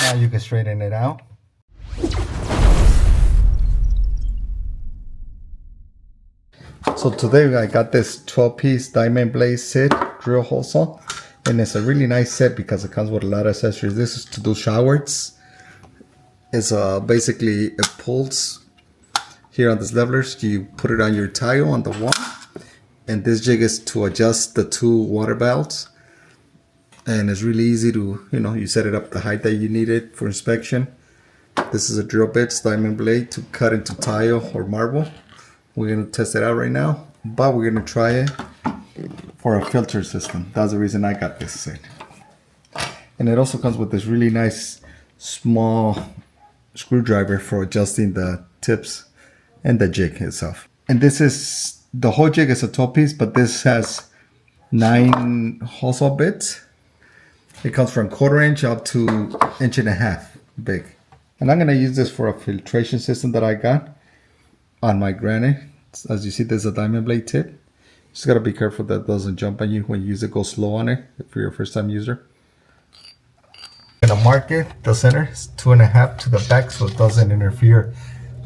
Now you can straighten it out. So today I got this 12-piece diamond blaze set drill hole saw, and it's a really nice set because it comes with a lot of accessories. This is to do showers. It's basically it pulls here on this levelers. You put it on your tile on the wall, and this jig is to adjust the two water valves. And it's really easy to, you set it up the height that you need it for inspection. This is a drill bit, diamond blade to cut into tile or marble. We're going to test it out right now, but we're going to try it for a filter system. That's the reason I got this set. And it also comes with this really nice small screwdriver for adjusting the tips and the jig itself. And this is, the whole jig is a 12-piece, but this has 9 hole saw bits. It comes from 1/4 inch up to 1.5 inches big. And I'm going to use this for a filtration system that I got on my granite. As you see, there's a diamond blade tip. Just got to be careful that it doesn't jump on you when you use it. Go slow on it if you're a first time user. I'm going to mark it, the center is 2.5 to the back so it doesn't interfere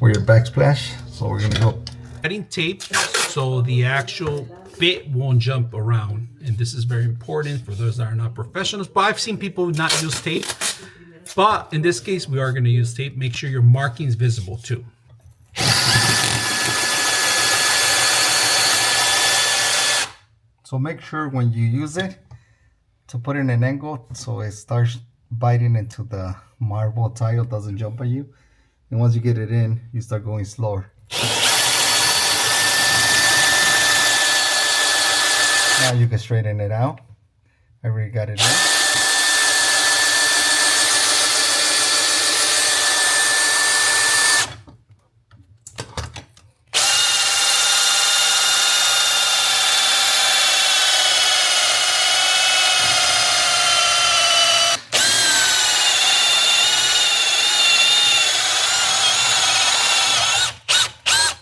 with your backsplash. So we're going to go. Cutting tape so the actual bit won't jump around, and this is very important for those that are not professionals, but I've seen people not use tape, but in this case we are going to use tape. Make sure your marking is visible too. So make sure when you use it to put in an angle so it starts biting into the marble tile, doesn't jump on you, and once you get it in you start going slower. Now you can straighten it out. I already got it in.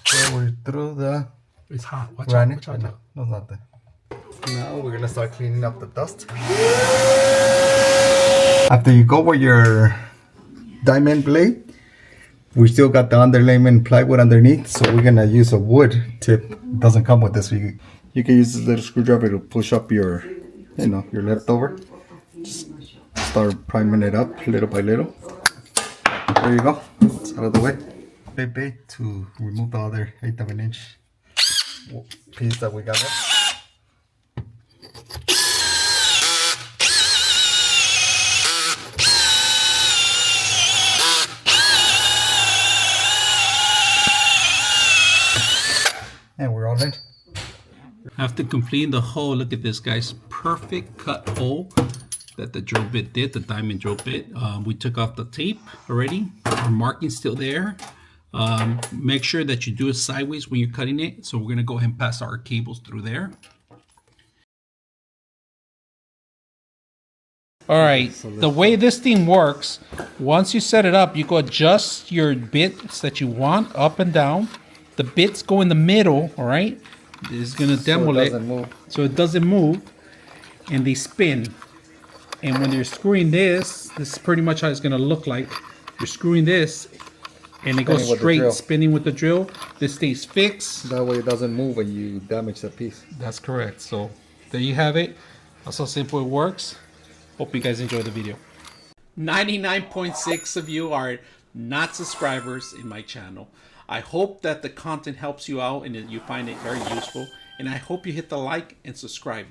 So we're through the It's hot. Watch granite. out. No, it's not that. Now we're gonna start cleaning up the dust. After you go with your diamond blade, we still got the underlayment plywood underneath, so we're gonna use a wood tip. It doesn't come with this. You can use this little screwdriver to push up your, your leftover. Just start priming it up little by little. There you go. It's out of the way. Bait to remove the other 1/8 of an inch piece that we got left. And we're all in. After completing the hole, look at this, guys. Perfect cut hole that the drill bit did, the diamond drill bit. We took off the tape already. Our marking's still there. Make sure that you do it sideways when you're cutting it. So we're going to go ahead and pass our cables through there. All right, the way this thing works, once you set it up, you go adjust your bits that you want up and down. The bits go in the middle, all right? This is going to demo it so it doesn't move, and they spin. And when you're screwing this is pretty much how it's going to look like. You're screwing this, and it goes straight, spinning with the drill. This stays fixed. That way it doesn't move when you damage the piece. That's correct. So there you have it. That's how simple it works. Hope you guys enjoyed the video. 99.6 of you are not subscribers in my channel. I hope that the content helps you out and that you find it very useful. And I hope you hit the like and subscribe.